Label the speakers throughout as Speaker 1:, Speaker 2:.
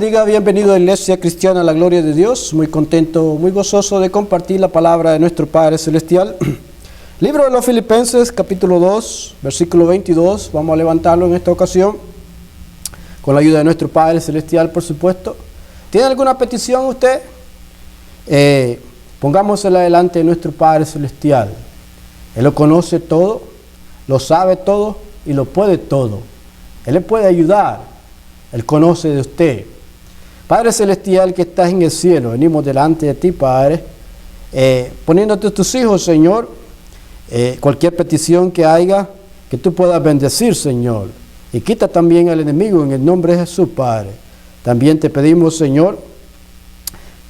Speaker 1: bendiga, bienvenido a la Iglesia Cristiana La Gloria de Dios. Muy contento, muy gozoso de compartir la palabra de nuestro Padre Celestial. Libro de los Filipenses, capítulo 2, versículo 22. Vamos a levantarlo en esta ocasión, con la ayuda de nuestro Padre Celestial, por supuesto. ¿Tiene alguna petición usted? Pongámosela delante de nuestro Padre Celestial. Él lo conoce todo, lo sabe todo y lo puede todo. Él le puede ayudar. Él conoce de usted. Padre Celestial que estás en el cielo, venimos delante de ti, Padre, poniéndote tus hijos, Señor, cualquier petición que haya, que tú puedas bendecir, Señor. Y quita también al enemigo en el nombre de Jesús, Padre. También te pedimos, Señor,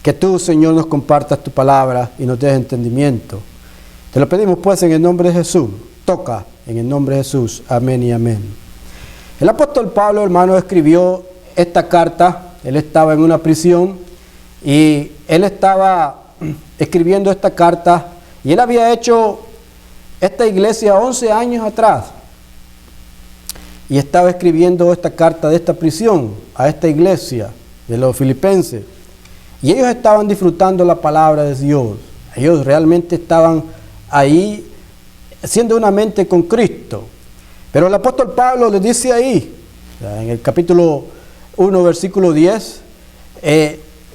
Speaker 1: que tú, Señor, nos compartas tu palabra y nos des entendimiento. Te lo pedimos, pues, en el nombre de Jesús. Toca en el nombre de Jesús. Amén y amén. El apóstol Pablo, hermano, escribió esta carta. Él estaba en una prisión y él estaba escribiendo esta carta y él había hecho esta iglesia 11 años atrás y estaba escribiendo esta carta de esta prisión a esta iglesia de los filipenses y ellos estaban disfrutando la palabra de Dios. Ellos realmente estaban ahí siendo una mente con Cristo. Pero el apóstol Pablo les dice ahí, en el capítulo 1, versículo 10,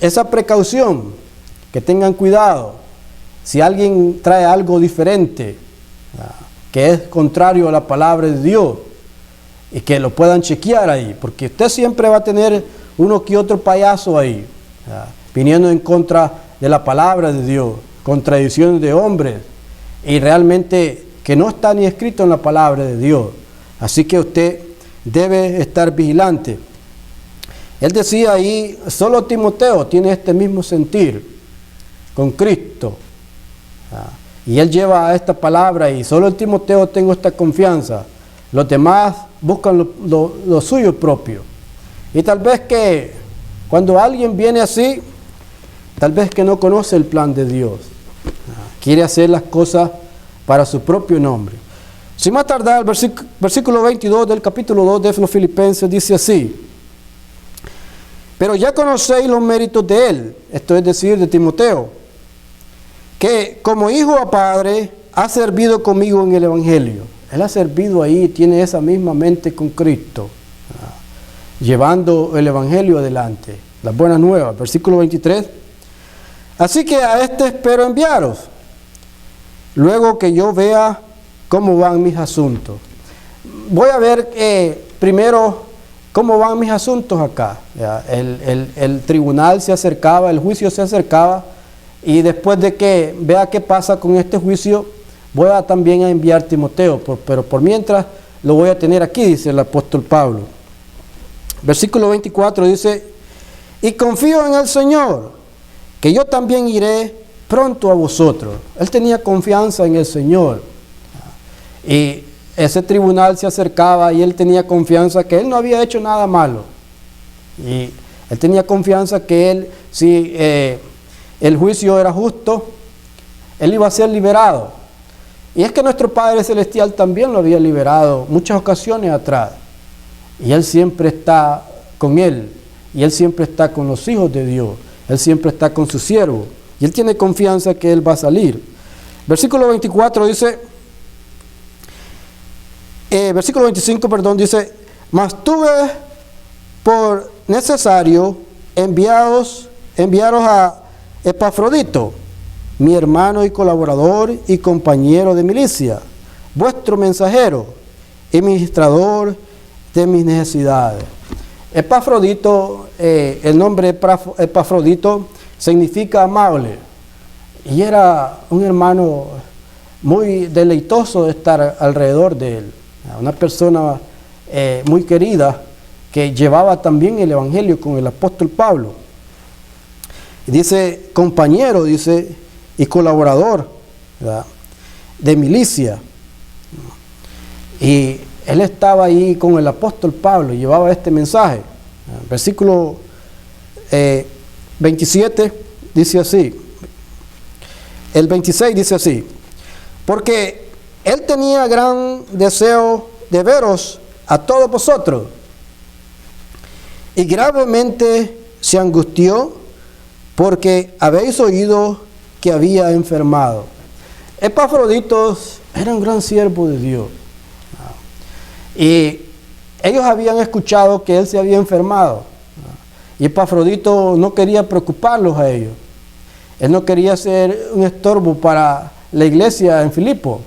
Speaker 1: esa precaución, que tengan cuidado. Si alguien trae algo diferente, que es contrario a la palabra de Dios, y que lo puedan chequear ahí, porque usted siempre va a tener uno que otro payaso ahí, viniendo en contra de la palabra de Dios, contradicciones de hombres, y realmente que no está ni escrito en la palabra de Dios. Así que usted debe estar vigilante. Él decía ahí, solo Timoteo tiene este mismo sentir con Cristo. Y él lleva esta palabra y solo en Timoteo tengo esta confianza. Los demás buscan lo suyo propio. Y tal vez que cuando alguien viene así, tal vez que no conoce el plan de Dios. Quiere hacer las cosas para su propio nombre. Sin más tardar, el versículo 22 del capítulo 2 de los Filipenses dice así: pero ya conocéis los méritos de él, esto es decir, de Timoteo, que como hijo a padre ha servido conmigo en el Evangelio. Él ha servido ahí, tiene esa misma mente con Cristo, llevando el Evangelio adelante, las buenas nuevas. Versículo 23, así que a este espero enviaros, luego que yo vea cómo van mis asuntos. Voy a ver primero cómo van mis asuntos acá. El tribunal se acercaba, el juicio se acercaba, y después de que vea qué pasa con este juicio, voy a también a enviar Timoteo, pero por mientras lo voy a tener aquí, dice el apóstol Pablo. Versículo 24 dice, y confío en el Señor, que yo también iré pronto a vosotros. Él tenía confianza en el Señor. Y ese tribunal se acercaba y él tenía confianza que él no había hecho nada malo. Y él tenía confianza que él, si el juicio era justo, él iba a ser liberado. Y es que nuestro Padre Celestial también lo había liberado muchas ocasiones atrás. Y él siempre está con él. Y él siempre está con los hijos de Dios. Él siempre está con su siervo. Y él tiene confianza que él va a salir. Versículo 24 dice... versículo 25, dice, mas tuve por necesario enviaros a Epafrodito, mi hermano y colaborador y compañero de milicia, vuestro mensajero y ministrador de mis necesidades. Epafrodito, el nombre Epafrodito significa amable, y era un hermano muy deleitoso de estar alrededor de él. Una persona muy querida que llevaba también el Evangelio con el apóstol Pablo. Y dice compañero, dice, y colaborador, ¿verdad?, de milicia. Y él estaba ahí con el apóstol Pablo y llevaba este mensaje. Versículo 27 dice así. El 26 dice así, porque él tenía gran deseo de veros a todos vosotros, y gravemente se angustió porque habéis oído que había enfermado. Epafrodito era un gran siervo de Dios. Y ellos habían escuchado que él se había enfermado. Y Epafrodito no quería preocuparlos a ellos. Él no quería ser un estorbo para la iglesia en Filipo.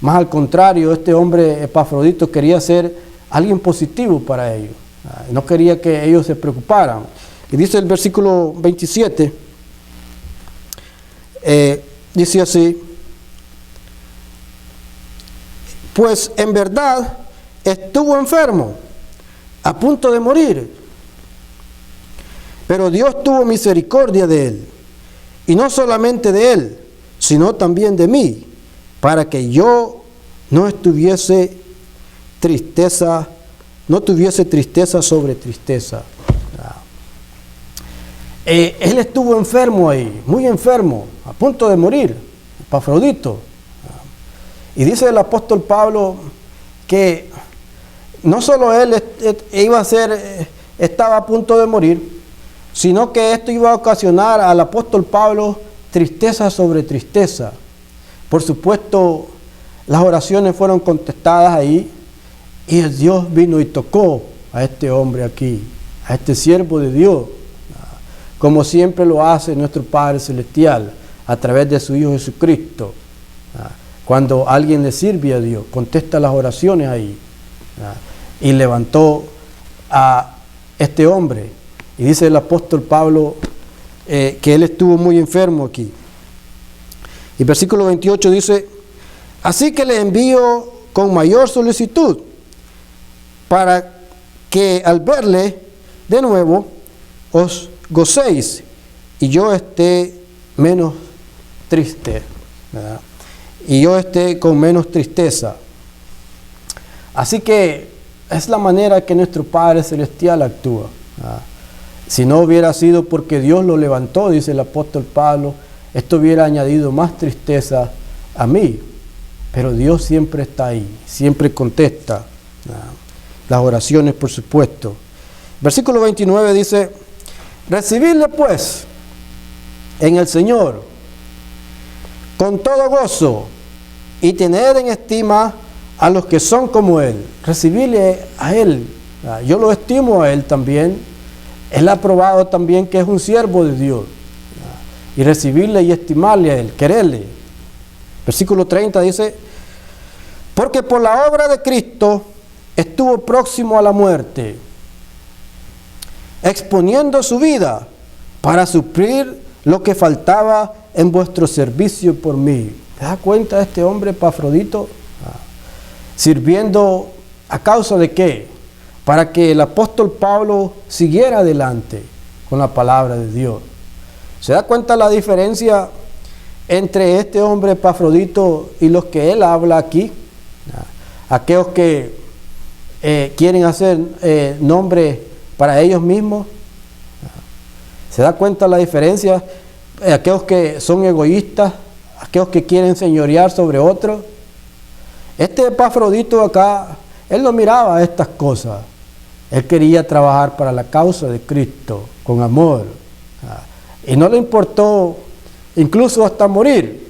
Speaker 1: Más al contrario, este hombre Epafrodito quería ser alguien positivo para ellos. No quería que ellos se preocuparan. Y dice el versículo 27, dice así: pues en verdad estuvo enfermo, a punto de morir, pero Dios tuvo misericordia de él, y no solamente de él, sino también de mí, para que yo no tuviese tristeza sobre tristeza. Él estuvo enfermo ahí, muy enfermo, a punto de morir, Epafrodito. Y dice el apóstol Pablo que no solo él estaba a punto de morir, sino que esto iba a ocasionar al apóstol Pablo tristeza sobre tristeza. Por supuesto, las oraciones fueron contestadas ahí, y el Dios vino y tocó a este hombre aquí, a este siervo de Dios, como siempre lo hace nuestro Padre Celestial a través de su Hijo Jesucristo. Cuando alguien le sirve a Dios, contesta las oraciones ahí. Y levantó a este hombre. Y dice el apóstol Pablo que él estuvo muy enfermo aquí. Y versículo 28 dice: así que le envío con mayor solicitud, para que al verle de nuevo os gocéis y yo esté menos triste, ¿verdad? Y yo esté con menos tristeza. Así que es la manera que nuestro Padre Celestial actúa. Si no hubiera sido porque Dios lo levantó, dice el apóstol Pablo, esto hubiera añadido más tristeza a mí. Pero Dios siempre está ahí, siempre contesta las oraciones, por supuesto. Versículo 29 dice: recibidle pues en el Señor con todo gozo, y tened en estima a los que son como Él. Recibirle a Él. Yo lo estimo a Él también. Él ha probado también que es un siervo de Dios. Y recibirle y estimarle a Él, quererle. Versículo 30 dice: porque por la obra de Cristo estuvo próximo a la muerte, exponiendo su vida para suplir lo que faltaba en vuestro servicio por mí. ¿Te das cuenta de este hombre Epafrodito? Sirviendo ¿a causa de qué? Para que el apóstol Pablo siguiera adelante con la palabra de Dios. ¿Se da cuenta la diferencia entre este hombre Epafrodito y los que él habla aquí? Aquellos que quieren hacer nombre para ellos mismos. ¿Se da cuenta la diferencia? Aquellos que son egoístas, aquellos que quieren señorear sobre otros. Este Epafrodito acá, él no miraba estas cosas. Él quería trabajar para la causa de Cristo, con amor. Y no le importó incluso hasta morir,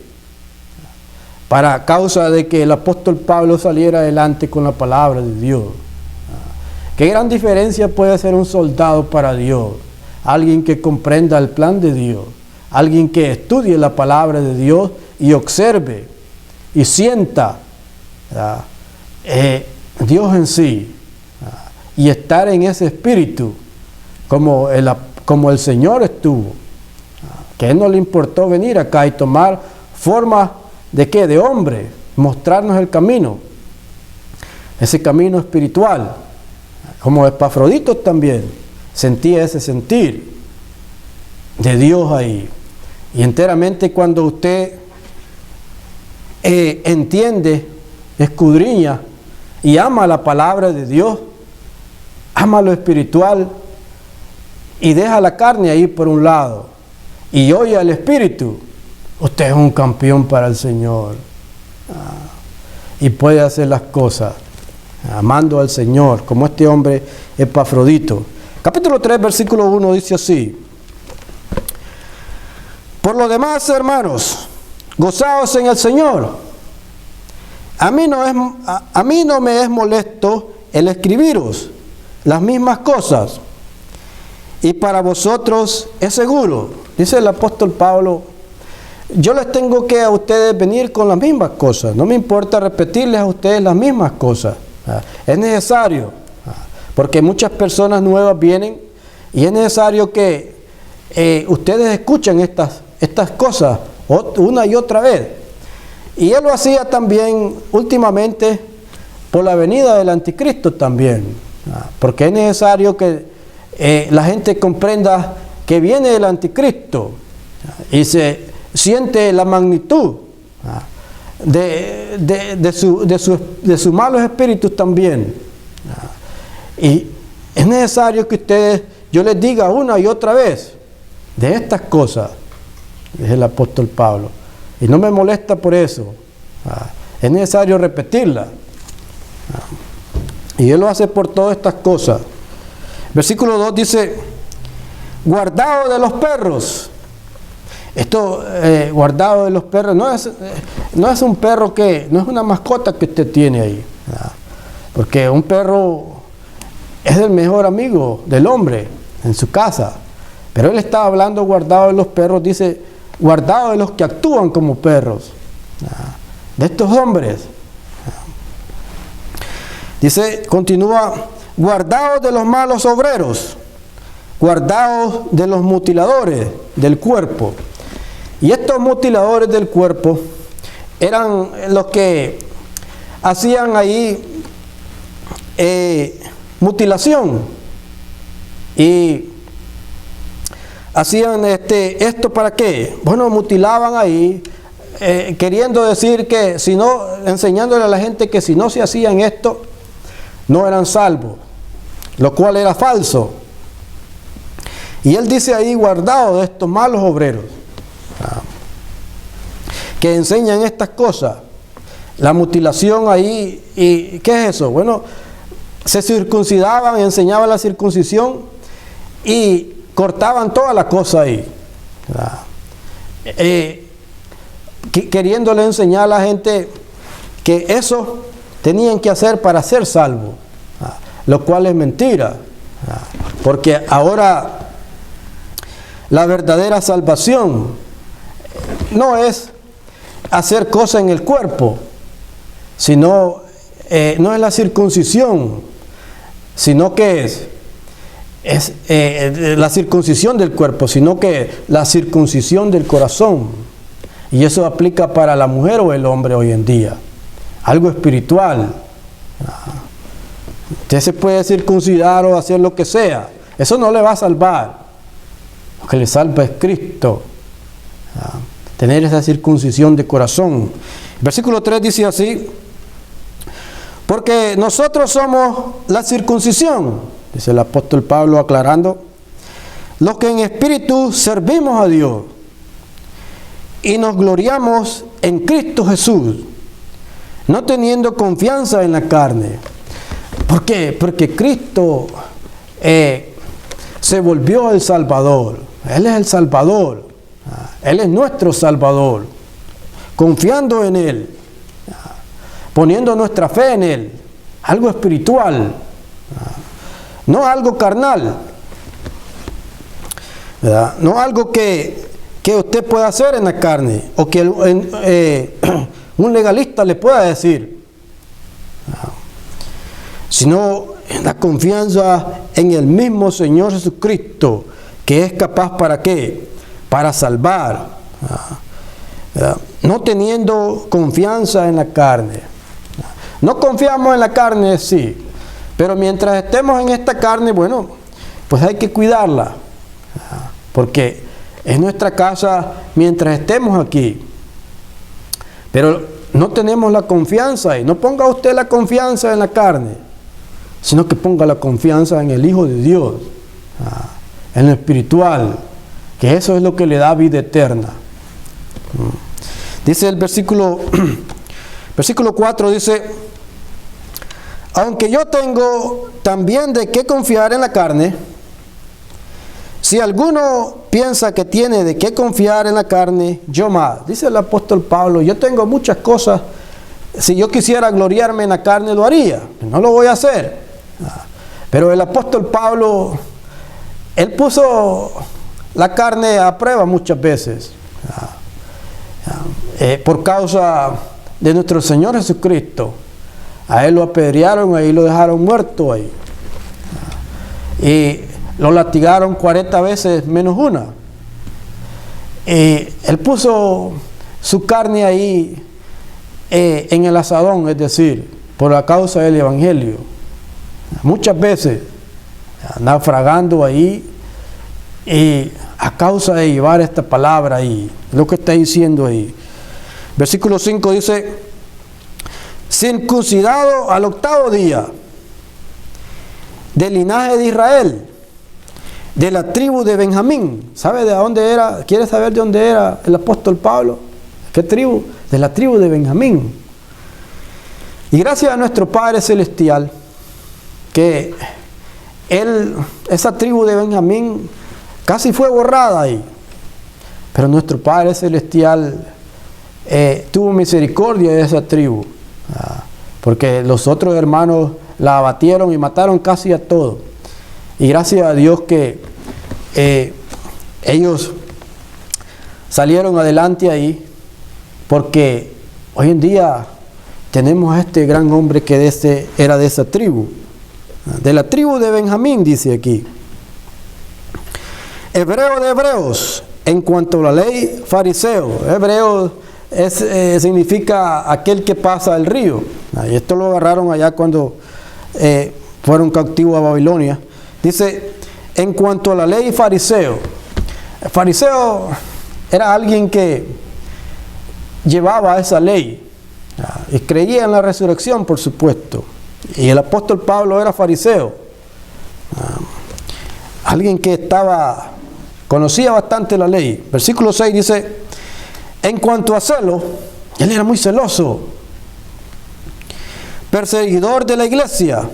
Speaker 1: para causa de que el apóstol Pablo saliera adelante con la palabra de Dios. ¿Qué gran diferencia puede hacer un soldado para Dios? Alguien que comprenda el plan de Dios, alguien que estudie la palabra de Dios y observe y sienta Dios en sí, y estar en ese espíritu como el Señor estuvo, que a Él no le importó venir acá y tomar forma de ¿qué? De hombre, mostrarnos el camino, ese camino espiritual, como Epafrodito también sentía ese sentir de Dios ahí. Y enteramente cuando usted entiende, escudriña y ama la palabra de Dios, ama lo espiritual y deja la carne ahí por un lado y oye al Espíritu, usted es un campeón para el Señor. Y puede hacer las cosas amando al Señor, como este hombre Epafrodito. Capítulo 3, versículo 1 dice así: por lo demás, hermanos, gozaos en el Señor. A mí no me es molesto el escribiros las mismas cosas, y para vosotros es seguro. Dice el apóstol Pablo: yo les tengo que a ustedes venir con las mismas cosas, no me importa repetirles a ustedes las mismas cosas. Es necesario, porque muchas personas nuevas vienen y es necesario que ustedes escuchen estas cosas una y otra vez. Y él lo hacía también últimamente por la venida del anticristo también, porque es necesario que la gente comprenda que viene el anticristo y se siente la magnitud de sus malos espíritus también. Y es necesario que yo les diga una y otra vez de estas cosas, dice el apóstol Pablo, y no me molesta por eso. Es necesario repetirla, y él lo hace por todas estas cosas. Versículo 2 dice: guardado de los perros. Esto, guardado de los perros, no es un perro no es una mascota que usted tiene ahí, porque un perro es el mejor amigo del hombre en su casa. Pero él está hablando guardado de los perros, dice guardado de los que actúan como perros, de estos hombres. Dice, continúa: guardaos de los malos obreros, guardaos de los mutiladores del cuerpo. Y estos mutiladores del cuerpo eran los que hacían ahí mutilación, y hacían esto ¿para qué? Bueno, mutilaban ahí, queriendo decir que si no, enseñándole a la gente que si no se hacían esto, no eran salvos, lo cual era falso. Y él dice ahí: guardado de estos malos obreros que enseñan estas cosas, la mutilación ahí. ¿Y qué es eso? Bueno, se circuncidaban, enseñaban la circuncisión y cortaban toda la cosa ahí, queriéndole enseñar a la gente que eso tenían que hacer para ser salvos, lo cual es mentira, porque ahora la verdadera salvación no es hacer cosas en el cuerpo, sino no es la circuncisión, sino que es la circuncisión del cuerpo, sino que la circuncisión del corazón. Y eso aplica para la mujer o el hombre hoy en día, algo espiritual. Usted se puede circuncidar o hacer lo que sea, eso no le va a salvar. Lo que le salva es Cristo, tener esa circuncisión de corazón. Versículo 3 dice así: porque nosotros somos la circuncisión, dice el apóstol Pablo aclarando, los que en espíritu servimos a Dios y nos gloriamos en Cristo Jesús, no teniendo confianza en la carne. ¿Por qué? Porque Cristo se volvió el Salvador. Él es el Salvador. Él es nuestro Salvador. Confiando en Él, poniendo nuestra fe en Él, algo espiritual, no algo carnal, ¿verdad? No algo que usted pueda hacer en la carne, o que un legalista le pueda decir, sino en la confianza en el mismo Señor Jesucristo, que es capaz ¿para qué? Para salvar, ¿verdad? No teniendo confianza en la carne. No confiamos en la carne, sí, pero mientras estemos en esta carne, bueno, pues hay que cuidarla, porque es nuestra casa mientras estemos aquí. Pero no tenemos la confianza, y no ponga usted la confianza en la carne, sino que ponga la confianza en el Hijo de Dios, en lo espiritual, que eso es lo que le da vida eterna. Dice el versículo 4, dice: aunque yo tengo también de qué confiar en la carne, Si alguno piensa que tiene de qué confiar en la carne, yo más. Dice el apóstol Pablo, yo tengo muchas cosas. Si yo quisiera gloriarme en la carne, lo haría. No lo voy a hacer. Pero el apóstol Pablo, él puso la carne a prueba muchas veces. Por causa de nuestro Señor Jesucristo. A él lo apedrearon, ahí lo dejaron muerto ahí. Y lo latigaron 40 veces menos una. Él puso su carne ahí en el asadón, es decir, por la causa del Evangelio. Muchas veces naufragando ahí y a causa de llevar esta palabra ahí, lo que está diciendo ahí. Versículo 5 dice, circuncidado al 8º día, del linaje de Israel, de la tribu de Benjamín. ¿Sabe de dónde era? ¿Quiere saber de dónde era el apóstol Pablo? ¿Qué tribu? De la tribu de Benjamín. Y gracias a nuestro Padre Celestial, que esa tribu de Benjamín casi fue borrada ahí. Pero nuestro Padre Celestial tuvo misericordia de esa tribu. Porque los otros hermanos la abatieron y mataron casi a todos. Y gracias a Dios que ellos salieron adelante ahí, porque hoy en día tenemos a este gran hombre que era de esa tribu, de la tribu de Benjamín, dice aquí. Hebreo de hebreos, en cuanto a la ley, fariseo. Hebreo significa aquel que pasa el río. Y esto lo agarraron allá cuando fueron cautivos a Babilonia. Dice, en cuanto a la ley, fariseo. El fariseo era alguien que llevaba esa ley y creía en la resurrección, por supuesto. Y el apóstol Pablo era fariseo. Alguien que conocía bastante la ley. Versículo 6 dice, en cuanto a celo, él era muy celoso. Perseguidor de la iglesia.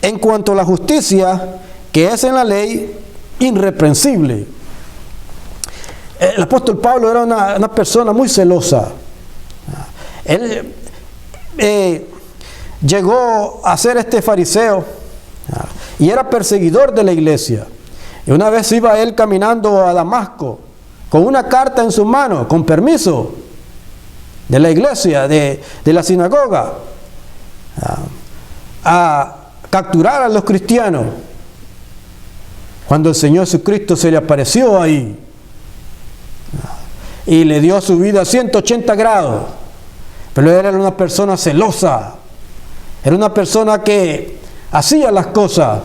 Speaker 1: En cuanto a la justicia que es en la ley, irreprensible. El apóstol Pablo era una persona muy celosa. Él llegó a ser fariseo y era perseguidor de la iglesia. Y una vez iba él caminando a Damasco con una carta en su mano, con permiso de la iglesia, de la sinagoga, a capturar a los cristianos, cuando el Señor Jesucristo se le apareció ahí y le dio su vida a 180 grados. Pero él era una persona celosa, era una persona que hacía las cosas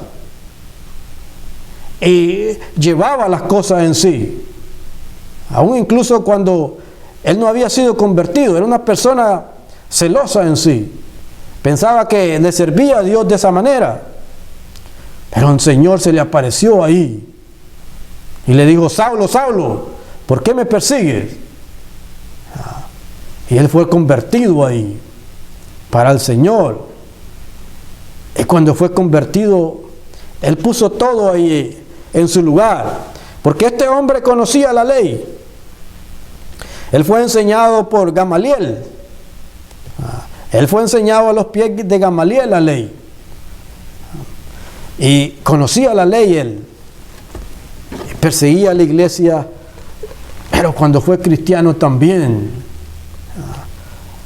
Speaker 1: y llevaba las cosas en sí, aún incluso cuando él no había sido convertido. Era una persona celosa en sí. Pensaba que le servía a Dios de esa manera. Pero el Señor se le apareció ahí y le dijo, Saulo, Saulo, ¿por qué me persigues? Y él fue convertido ahí para el Señor. Y cuando fue convertido, él puso todo ahí en su lugar, porque este hombre conocía la ley. Él fue enseñado por Gamaliel. Él fue enseñado a los pies de Gamaliel la ley. Y conocía la ley él. Perseguía a la iglesia, pero cuando fue cristiano también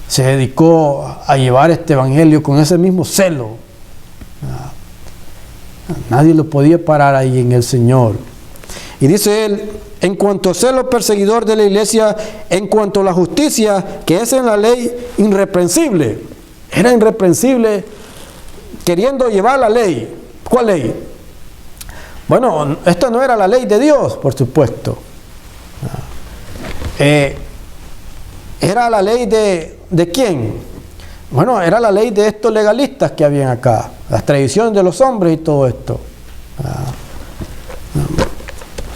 Speaker 1: se dedicó a llevar este evangelio con ese mismo celo. Nadie lo podía parar ahí en el Señor. Y dice él, en cuanto a celo perseguidor de la iglesia, en cuanto a la justicia que es en la ley, irreprensible. Era irreprensible queriendo llevar la ley. ¿Cuál ley? Bueno, esta no era la ley de Dios, por supuesto. Era la ley de ¿quién? Bueno, era la ley de estos legalistas que habían acá, las tradiciones de los hombres y todo esto.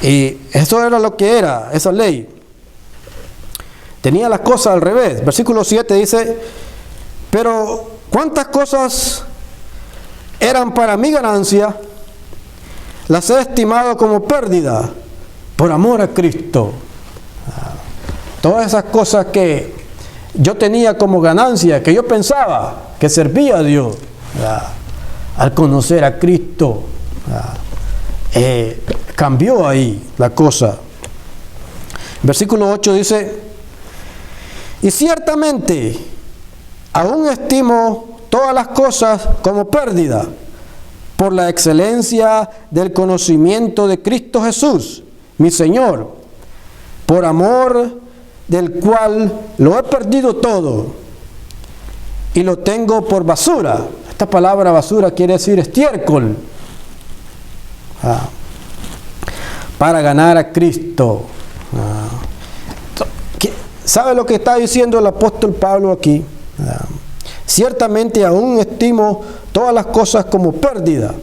Speaker 1: Y eso era lo que era, esa ley. Tenía las cosas al revés. Versículo 7 dice, pero ¿cuántas cosas eran para mi ganancia? las he estimado como pérdida por amor a Cristo. Todas esas cosas que yo tenía como ganancia, que yo pensaba que servía a Dios, al conocer a Cristo, cambió ahí la cosa. Versículo 8 dice: y ciertamente aún estimo todas las cosas como pérdida por la excelencia del conocimiento de Cristo Jesús, mi Señor, por amor del cual lo he perdido todo y lo tengo por basura. Esta palabra basura quiere decir estiércol, para ganar a Cristo. ¿Sabe lo que está diciendo el apóstol Pablo aquí? Ciertamente aún estimo todas las cosas como pérdida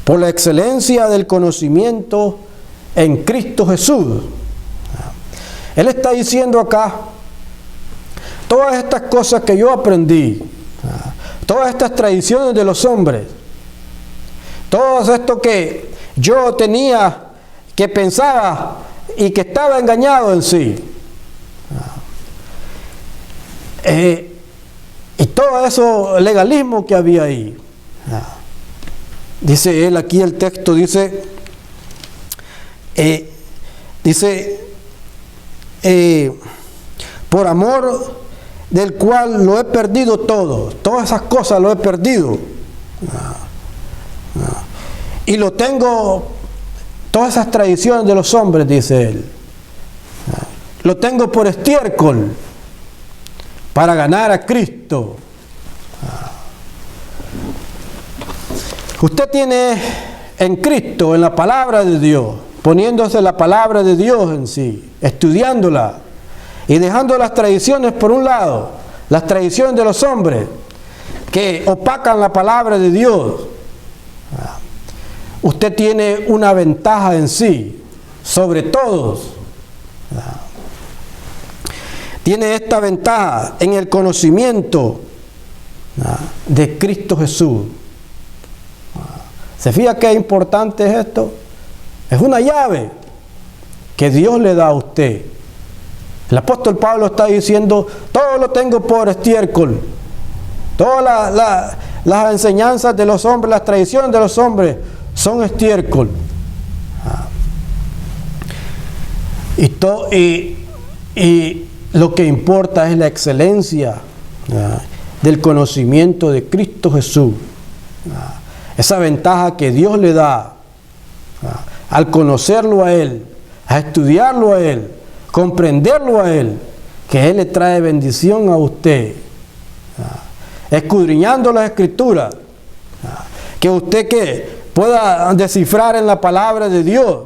Speaker 1: por la excelencia del conocimiento en Cristo Jesús. Él está diciendo acá, todas estas cosas que yo aprendí, todas estas tradiciones de los hombres, todo esto que yo tenía, que pensaba y que estaba engañado en sí, y todo eso legalismo que había ahí, dice él aquí, el texto dice, por amor del cual lo he perdido todo, todas esas cosas lo he perdido, y lo tengo, todas esas tradiciones de los hombres, dice él, lo tengo por estiércol para ganar a Cristo. Usted tiene en Cristo, en la palabra de Dios, poniéndose la palabra de Dios en sí, estudiándola y dejando las tradiciones por un lado, las tradiciones de los hombres que opacan la palabra de Dios. Usted tiene una ventaja en sí sobre todos. Tiene esta ventaja en el conocimiento de Cristo Jesús. ¿Se fija qué importante es esto? Es una llave que Dios le da a usted. El apóstol Pablo está diciendo, todo lo tengo por estiércol. Todas las enseñanzas de los hombres, las tradiciones de los hombres son estiércol. Y lo que importa es la excelencia del conocimiento de Cristo Jesús. Esa ventaja que Dios le da al conocerlo a Él, a estudiarlo a Él, comprenderlo a Él, que Él le trae bendición a usted. Escudriñando las Escrituras, que usted pueda descifrar en la palabra de Dios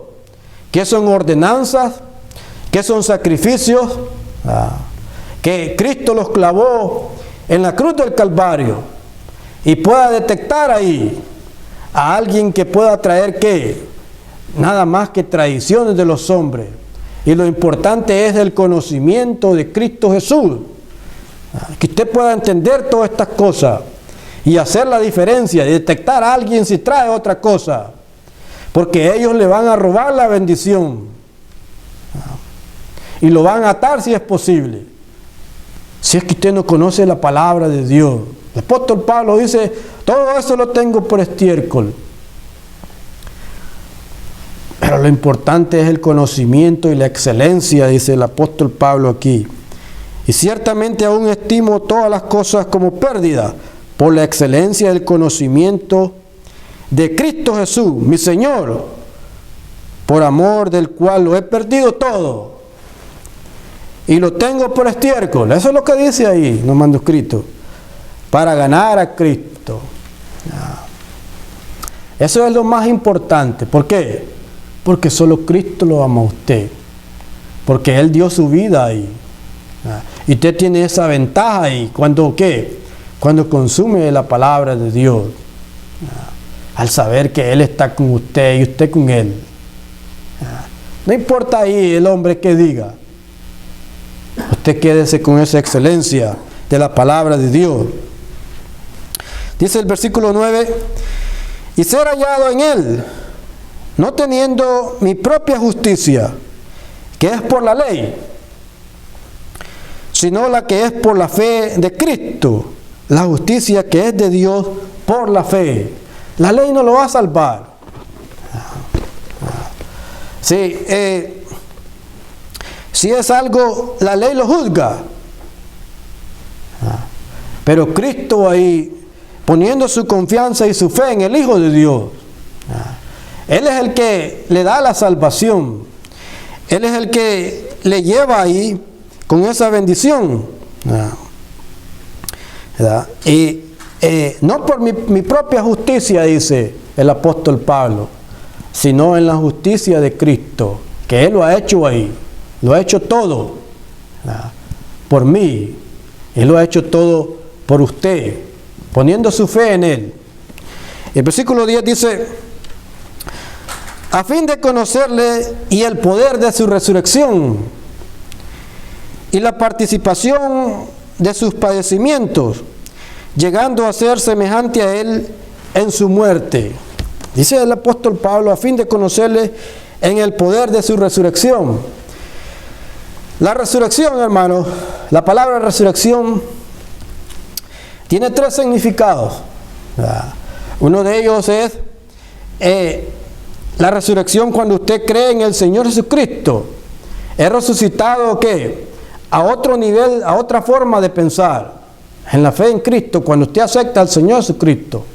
Speaker 1: qué son ordenanzas, qué son sacrificios, que Cristo los clavó en la cruz del Calvario, y pueda detectar ahí a alguien que pueda traer nada más que tradiciones de los hombres, y lo importante es el conocimiento de Cristo Jesús, que usted pueda entender todas estas cosas y hacer la diferencia, y detectar a alguien si trae otra cosa, porque ellos le van a robar la bendición y lo van a atar si es posible, si es que usted no conoce la palabra de Dios. El apóstol Pablo dice, todo eso lo tengo por estiércol, pero lo importante es el conocimiento y la excelencia, dice el apóstol Pablo aquí. Y ciertamente aún estimo todas las cosas como pérdida por la excelencia del conocimiento de Cristo Jesús, mi Señor, por amor del cual lo he perdido todo y lo tengo por estiércol. Eso es lo que dice ahí en los manuscritos, para ganar a Cristo. Eso es lo más importante. ¿Por qué? Porque solo Cristo lo ama a usted, porque Él dio su vida ahí. Y usted tiene esa ventaja ahí. ¿Cuándo qué? Cuando consume la palabra de Dios, al saber que Él está con usted y usted con Él. No importa ahí el hombre que diga, usted quédese con esa excelencia de la palabra de Dios. Dice el versículo 9, y ser hallado en Él, no teniendo mi propia justicia, que es por la ley, sino la que es por la fe de Cristo, la justicia que es de Dios por la fe. La ley no lo va a salvar. Sí, si es algo, la ley lo juzga. Pero Cristo ahí, poniendo su confianza y su fe en el Hijo de Dios, Él es el que le da la salvación. Él es el que le lleva ahí con esa bendición. Y no por mi propia justicia, dice el apóstol Pablo, sino en la justicia de Cristo, que Él lo ha hecho ahí. Lo ha hecho todo por mí. Él lo ha hecho todo por usted, poniendo su fe en Él. El versículo 10 dice: a fin de conocerle y el poder de su resurrección y la participación de sus padecimientos, llegando a ser semejante a Él en su muerte. Dice el apóstol Pablo, a fin de conocerle en el poder de su resurrección. La resurrección, hermanos, la palabra resurrección tiene tres significados. Uno de ellos es la resurrección cuando usted cree en el Señor Jesucristo. Es resucitado, ¿qué? A otro nivel, a otra forma de pensar. En la fe en Cristo, cuando usted acepta al Señor Jesucristo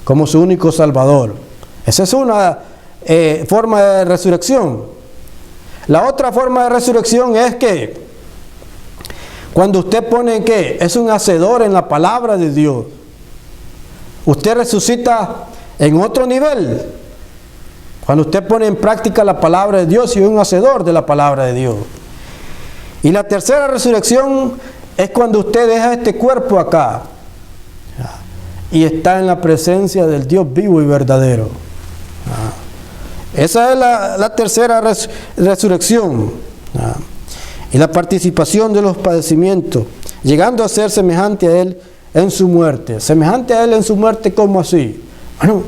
Speaker 1: como su único Salvador. Esa es una forma de resurrección. La otra forma de resurrección es que cuando usted pone que es un hacedor en la palabra de Dios, usted resucita en otro nivel. Cuando usted pone en práctica la palabra de Dios y es un hacedor de la palabra de Dios. Y la tercera resurrección es cuando usted deja este cuerpo acá y está en la presencia del Dios vivo y verdadero. Esa es la tercera resurrección. Y la participación de los padecimientos, llegando a ser semejante a Él en su muerte. Semejante a Él en su muerte, ¿cómo así? Bueno,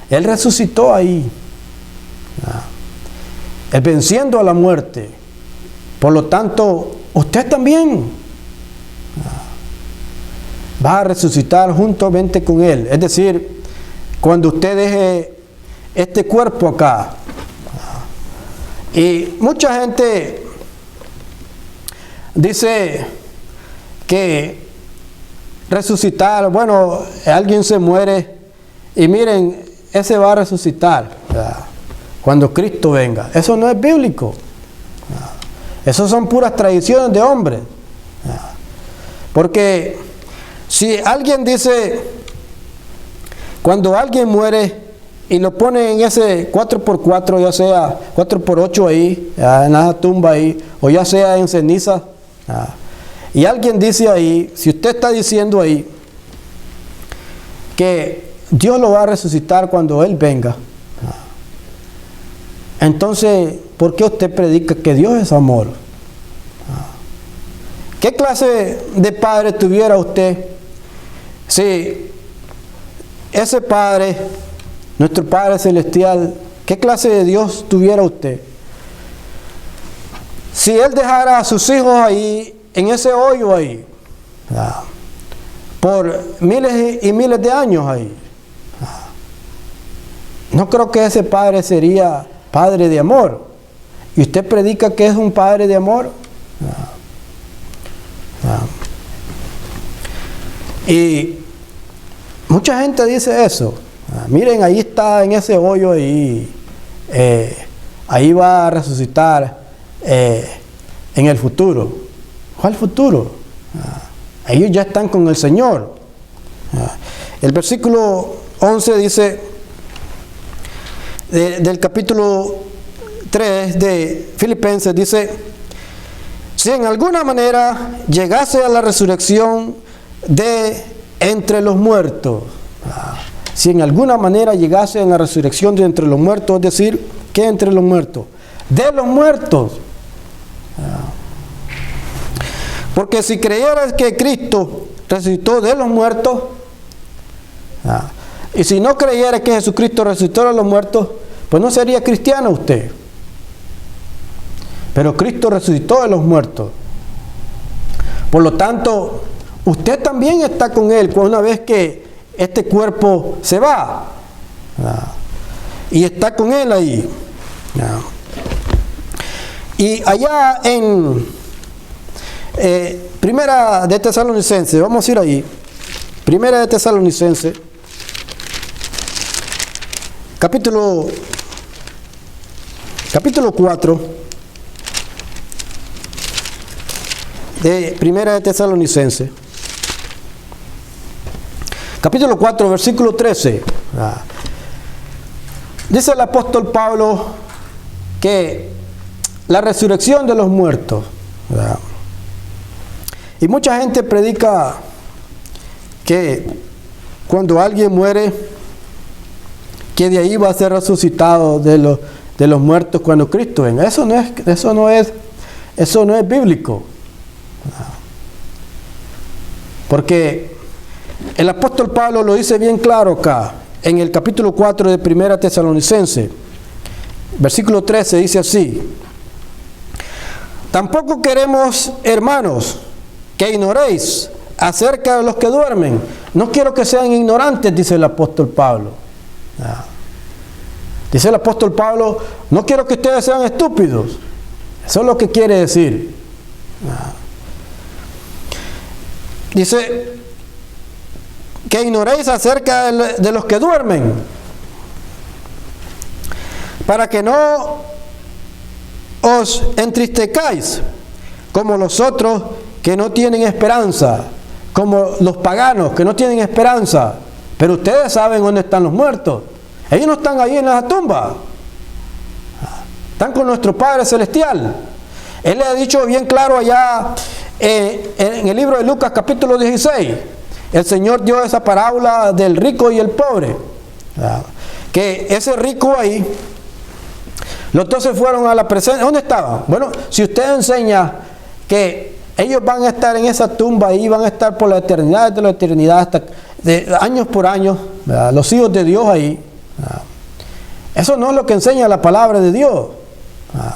Speaker 1: Él resucitó ahí, Él venciendo a la muerte. Por lo tanto, usted también va a resucitar juntamente con Él. Es decir, cuando usted deje este cuerpo acá. Y mucha gente dice que resucitar, bueno, alguien se muere y miren, ese va a resucitar cuando Cristo venga. Eso no es bíblico. Eso son puras tradiciones de hombres. Porque si alguien dice, cuando alguien muere y lo pone en ese 4x4, ya sea 4x8 ahí, en la tumba ahí, o ya sea en ceniza, y alguien dice ahí, si usted está diciendo ahí que Dios lo va a resucitar cuando Él venga, entonces, ¿por qué usted predica que Dios es amor? ¿Qué clase de padre tuviera usted si ese Padre, nuestro Padre Celestial, qué clase de Dios tuviera usted si Él dejara a sus hijos ahí, en ese hoyo ahí, por miles y miles de años ahí? No creo que ese Padre sería Padre de amor. ¿Y usted predica que es un Padre de amor? Y mucha gente dice eso. Miren, ahí está en ese hoyo ahí. Ahí va a resucitar en el futuro. ¿Cuál futuro? Ellos ya están con el Señor. El versículo 11 dice, del capítulo 3 de Filipenses, dice: si en alguna manera llegase a la resurrección de entre los muertos. Si en alguna manera llegase a la resurrección de entre los muertos, es decir, ¿qué entre los muertos? De los muertos. Porque si creyeras que Cristo resucitó de los muertos, Y si no creyera que Jesucristo resucitó de los muertos, pues no sería cristiano usted. Pero Cristo resucitó de los muertos. Por lo tanto, usted también está con Él una vez que este cuerpo se va. Y está con Él ahí. Y allá en Primera de Tesalonicenses, vamos a ir ahí. Primera de Tesalonicenses, capítulo 4 de Primera de Tesalonicenses, capítulo 4, versículo 13. Dice el apóstol Pablo que la resurrección de los muertos, ¿verdad? Y mucha gente predica que cuando alguien muere, que de ahí va a ser resucitado de los muertos cuando Cristo venga. Eso no es bíblico. Porque el apóstol Pablo lo dice bien claro acá, en el capítulo 4 de Primera Tesalonicenses, versículo 13, dice así: tampoco queremos, hermanos, que ignoréis acerca de los que duermen. No quiero que sean ignorantes, dice el apóstol Pablo. Dice el apóstol Pablo, no quiero que ustedes sean estúpidos. Eso es lo que quiere decir. Dice que ignoréis acerca de los que duermen, para que no os entristezcáis como los otros que no tienen esperanza, como los paganos que no tienen esperanza. Pero ustedes saben dónde están los muertos. Ellos no están ahí en la tumba, están con nuestro Padre Celestial. Él le ha dicho bien claro allá en el libro de Lucas capítulo 16. El Señor dio esa parábola del rico y el pobre, que ese rico ahí, los dos se fueron a la presencia. ¿Dónde estaban? Bueno, si usted enseña que ellos van a estar en esa tumba y van a estar por la eternidad de la eternidad, hasta de años por años, ¿verdad? Los hijos de Dios ahí, ¿verdad? Eso no es lo que enseña la palabra de Dios, ¿verdad?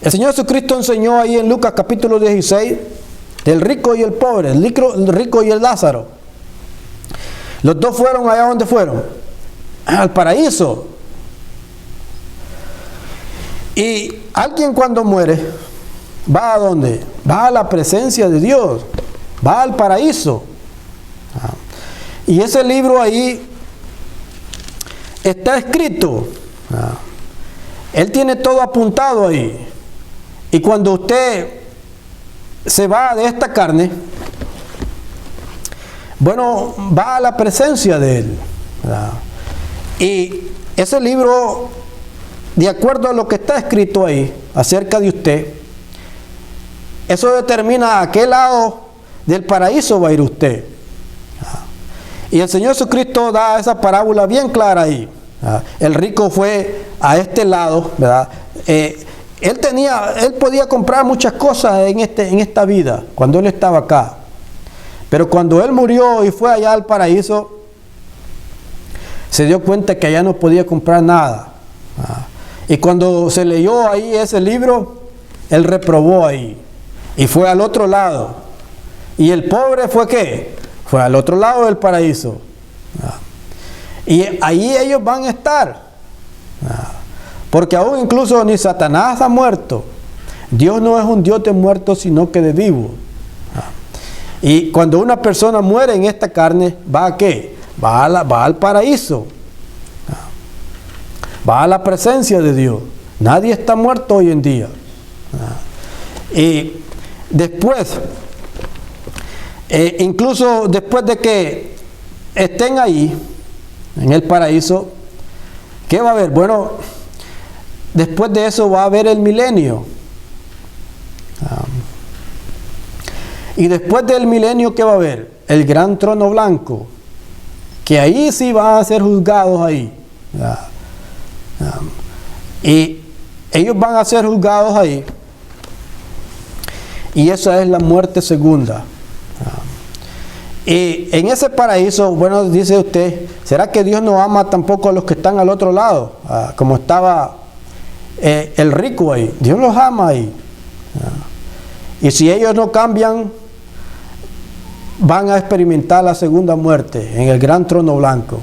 Speaker 1: El Señor Jesucristo enseñó ahí en Lucas capítulo 16 del rico y el pobre, el rico y el Lázaro. Los dos fueron allá donde fueron, al paraíso. Y alguien cuando muere, ¿va a dónde? Va a la presencia de Dios, va al paraíso. Y ese libro ahí está escrito. Él tiene todo apuntado ahí. Y cuando usted se va de esta carne, bueno, va a la presencia de Él, ¿verdad? Y ese libro, de acuerdo a lo que está escrito ahí acerca de usted, eso determina a qué lado del paraíso va a ir usted. Y el Señor Jesucristo da esa parábola bien clara ahí. El rico fue a este lado, ¿verdad? Él podía comprar muchas cosas en esta vida, cuando él estaba acá. Pero cuando él murió y fue allá al paraíso, se dio cuenta que allá no podía comprar nada. Y cuando se leyó ahí ese libro, él reprobó ahí. Y fue al otro lado. ¿Y el pobre fue qué? Fue al otro lado del paraíso. Y ahí ellos van a estar. Porque aún incluso ni Satanás ha muerto. Dios no es un Dios de muertos, sino que de vivos. Y cuando una persona muere en esta carne, ¿va a qué? Va al paraíso. Va a la presencia de Dios. Nadie está muerto hoy en día. Y después, incluso después de que estén ahí, en el paraíso, ¿qué va a haber? Bueno, después de eso va a haber el milenio. Y después del milenio, ¿qué va a haber? El gran trono blanco. Que ahí sí van a ser juzgados ahí. Y ellos van a ser juzgados ahí. Y esa es la muerte segunda. Y en ese paraíso, bueno, dice usted, ¿será que Dios no ama tampoco a los que están al otro lado? Como estaba el rico ahí. Dios los ama ahí. Y si ellos no cambian, van a experimentar la segunda muerte en el gran trono blanco.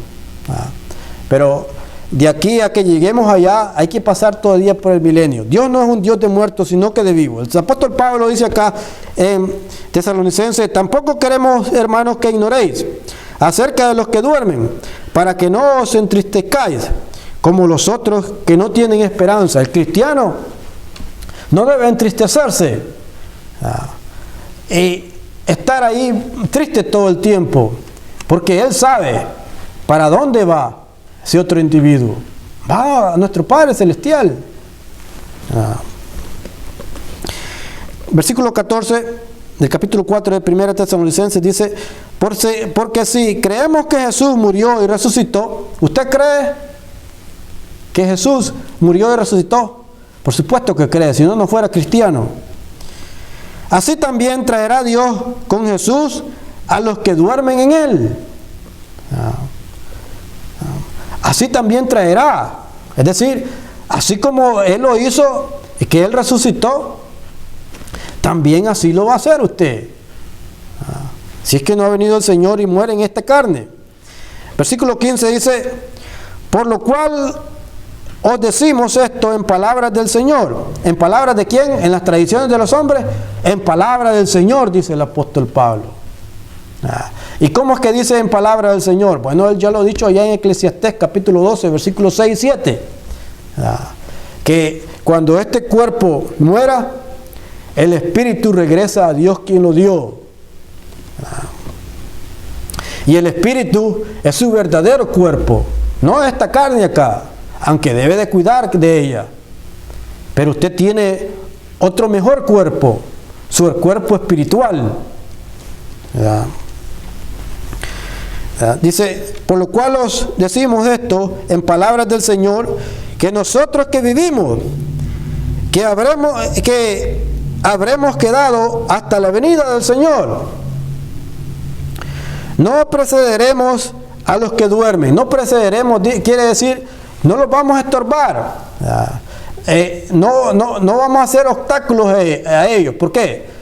Speaker 1: Pero de aquí a que lleguemos allá, hay que pasar todavía por el milenio. Dios no es un Dios de muertos, sino que de vivos. El apóstol Pablo dice acá en Tesalonicenses: tampoco queremos, hermanos, que ignoréis acerca de los que duermen, para que no os entristezcáis como los otros que no tienen esperanza. El cristiano no debe entristecerse y estar ahí triste todo el tiempo, porque él sabe para dónde va. Ese otro individuo va a nuestro Padre Celestial. Versículo 14 del capítulo 4 de 1 Tesalonicenses dice: porque si creemos que Jesús murió y resucitó. ¿Usted cree que Jesús murió y resucitó? Por supuesto que cree, si no, no fuera cristiano. Así también traerá Dios con Jesús a los que duermen en Él. Así también traerá. Es decir, así como Él lo hizo y que Él resucitó, también así lo va a hacer usted. Si es que no ha venido el Señor y muere en esta carne. Versículo 15 dice: por lo cual os decimos esto en palabras del Señor. ¿En palabras de quién? ¿En las tradiciones de los hombres? En palabras del Señor, dice el apóstol Pablo. ¿Y cómo es que dice en palabra del Señor? Bueno, él ya lo ha dicho allá en Eclesiastés capítulo 12, versículos 6 y 7. Que cuando este cuerpo muera, el espíritu regresa a Dios quien lo dio. Y el espíritu es su verdadero cuerpo, no esta carne acá, aunque debe de cuidar de ella. Pero usted tiene otro mejor cuerpo, su cuerpo espiritual. Dice: por lo cual os decimos esto en palabras del Señor, que nosotros que vivimos, que habremos quedado hasta la venida del Señor, no precederemos a los que duermen. No precederemos quiere decir, no los vamos a estorbar, no vamos a hacer obstáculos a ellos. ¿Por qué?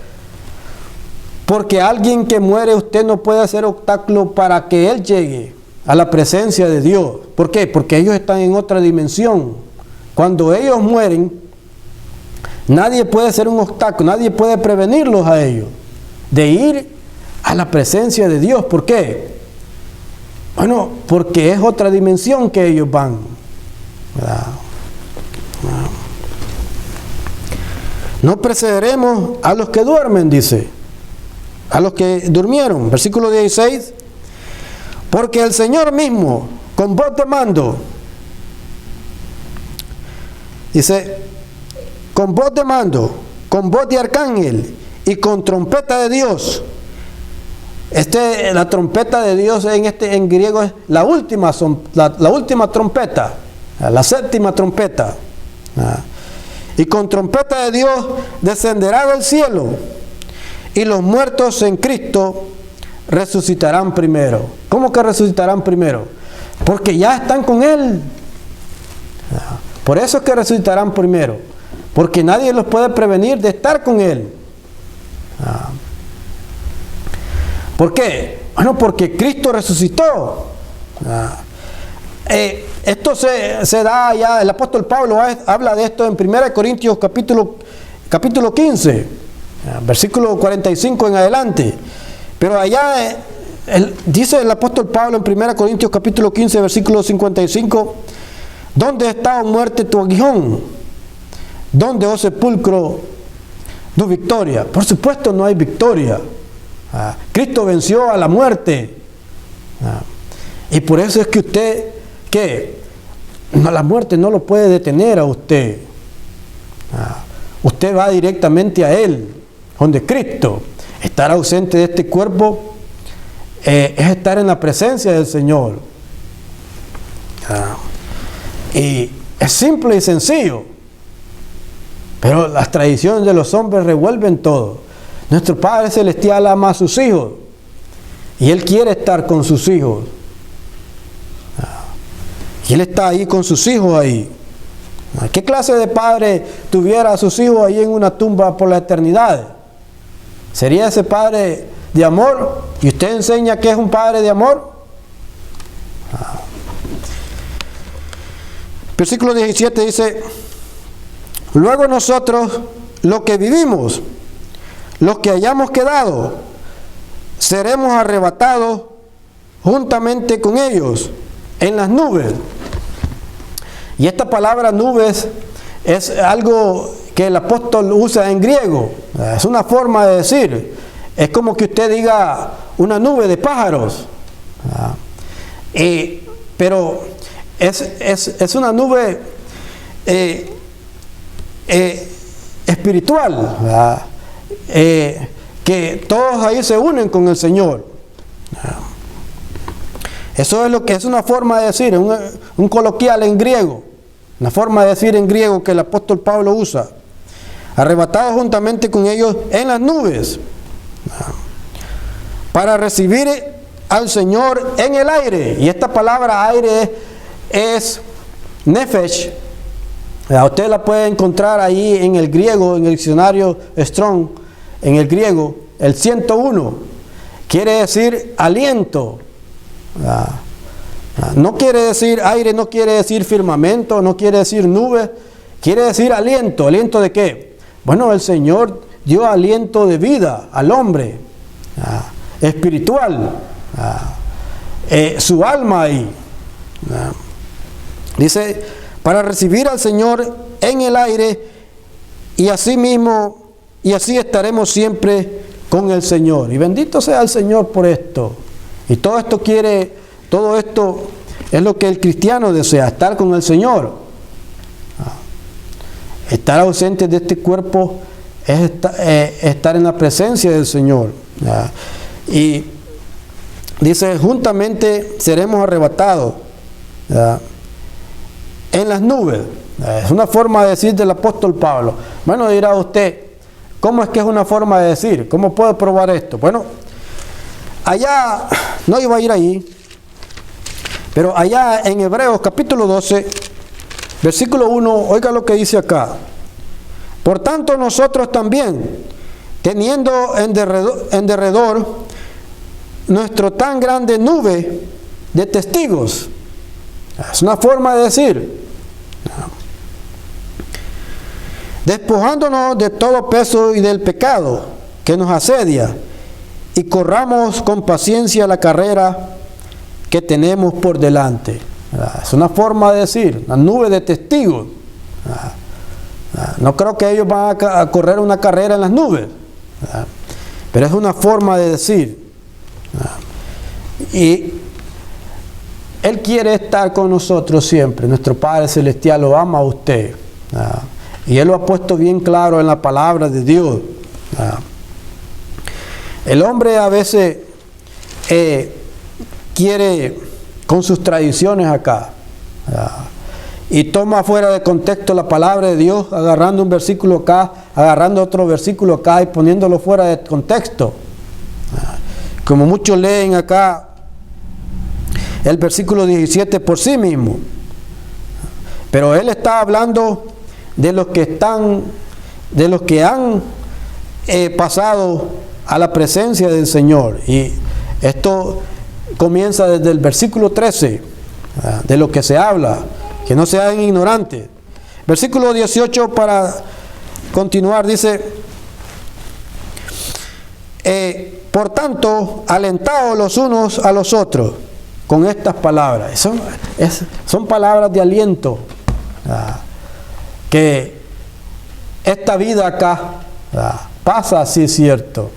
Speaker 1: Porque alguien que muere, usted no puede hacer obstáculo para que él llegue a la presencia de Dios. ¿Por qué? Porque ellos están en otra dimensión. Cuando ellos mueren, nadie puede hacer un obstáculo, nadie puede prevenirlos a ellos de ir a la presencia de Dios. ¿Por qué? Bueno, porque es otra dimensión que ellos van. No precederemos a los que duermen, dice. A los que durmieron. Versículo 16: porque el Señor mismo, con voz de mando, dice, con voz de mando, con voz de arcángel y con trompeta de Dios. La trompeta de Dios en griego es la última trompeta, la séptima trompeta. Y con trompeta de Dios descenderá del cielo, y los muertos en Cristo resucitarán primero. ¿Cómo que resucitarán primero? Porque ya están con Él. Por eso es que resucitarán primero. Porque nadie los puede prevenir de estar con Él. ¿Por qué? Bueno, porque Cristo resucitó. Esto se da ya, el apóstol Pablo habla de esto en 1 Corintios capítulo 15. Versículo 45 en adelante. Pero allá dice el apóstol Pablo en 1 Corintios capítulo 15, versículo 55: ¿dónde está, oh muerte, tu aguijón? ¿Dónde, oh sepulcro, tu victoria? Por supuesto no hay victoria. Cristo venció a la muerte. Y por eso es que usted, ¿qué? La muerte no lo puede detener a usted. Usted va directamente a Él, donde Cristo. Estar ausente de este cuerpo es estar en la presencia del Señor. Y es simple y sencillo, pero las tradiciones de los hombres revuelven todo. Nuestro Padre Celestial ama a sus hijos, Y Él quiere estar con sus hijos. Y Él está ahí con sus hijos ahí. ¿Qué clase de padre tuviera a sus hijos ahí en una tumba por la eternidad? ¿Sería ese padre de amor? ¿Y usted enseña que es un padre de amor? Versículo 17 dice: luego nosotros, los que vivimos, los que hayamos quedado, seremos arrebatados juntamente con ellos en las nubes. Y esta palabra nubes es algo que el apóstol usa en griego. Es una forma de decir. Es como que usted diga una nube de pájaros. Pero es una nube espiritual, que todos ahí se unen con el Señor. Eso es lo que es una forma de decir, un coloquial en griego, una forma de decir en griego que el apóstol Pablo usa. Arrebatados juntamente con ellos en las nubes, para recibir al Señor en el aire. Y esta palabra aire es nefesh. Usted la puede encontrar ahí en el griego, en el diccionario Strong, en el griego, el 101. Quiere decir aliento. No quiere decir aire, no quiere decir firmamento, no quiere decir nube, quiere decir aliento. ¿Aliento de qué? Bueno, el Señor dio aliento de vida al hombre, espiritual, su alma ahí. Dice, para recibir al Señor en el aire, y así mismo, y así estaremos siempre con el Señor. Y bendito sea el Señor por esto. Y todo esto es lo que el cristiano desea, estar con el Señor. Estar ausente de este cuerpo es estar en la presencia del Señor. Y dice, juntamente seremos arrebatados en las nubes. Es una forma de decir del apóstol Pablo. Bueno, dirá usted, ¿cómo es que es una forma de decir? ¿Cómo puedo probar esto? Bueno, allá, no iba a ir ahí, pero allá en Hebreos capítulo 12, versículo 1, oiga lo que dice acá. Por tanto nosotros también, teniendo en derredor nuestro tan grande nube de testigos. Es una forma de decir. Despojándonos de todo peso y del pecado que nos asedia, y corramos con paciencia la carrera que tenemos por delante. Es una forma de decir, una nube de testigos. No creo que ellos van a correr una carrera en las nubes, pero es una forma de decir. Y Él quiere estar con nosotros siempre. Nuestro Padre Celestial lo ama a usted. Y Él lo ha puesto bien claro en la palabra de Dios. El hombre a veces quiere con sus tradiciones acá, y toma fuera de contexto la palabra de Dios, agarrando un versículo acá, agarrando otro versículo acá y poniéndolo fuera de contexto. Como muchos leen acá el versículo 17 por sí mismo, pero él está hablando de los que han pasado a la presencia del Señor. Y esto comienza desde el versículo 13, de lo que se habla, que no sean ignorantes. Versículo 18, para continuar, dice, por tanto, alentaos los unos a los otros con estas palabras. Son palabras de aliento, que esta vida acá pasa, así es cierto,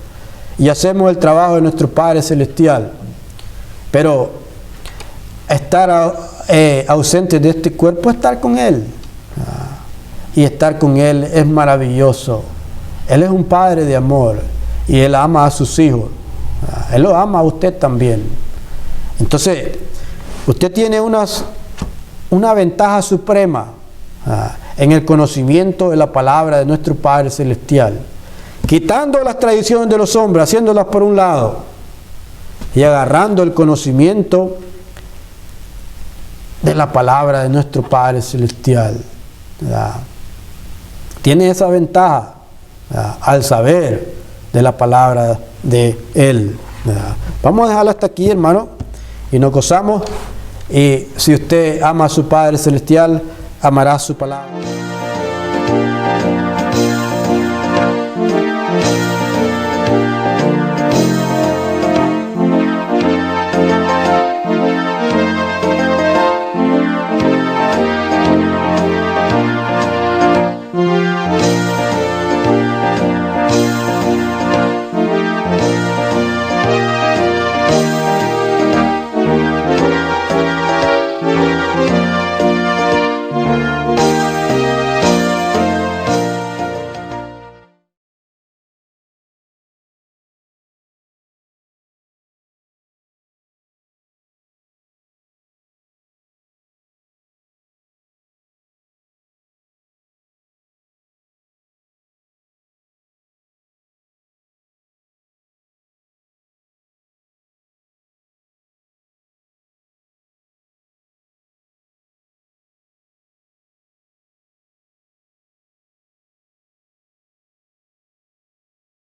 Speaker 1: y hacemos el trabajo de nuestro Padre Celestial, pero estar ausente de este cuerpo es estar con Él, y estar con Él es maravilloso. Él es un Padre de amor y Él ama a sus hijos. Él lo ama a usted también. Entonces usted tiene una ventaja suprema en el conocimiento de la palabra de nuestro Padre Celestial, quitando las tradiciones de los hombres, haciéndolas por un lado, y agarrando el conocimiento de la palabra de nuestro Padre Celestial, ¿verdad? Tiene esa ventaja, ¿verdad?, al saber de la palabra de Él, ¿verdad? Vamos a dejarlo hasta aquí, hermano, y nos gozamos. Y si usted ama a su Padre Celestial, amará su palabra.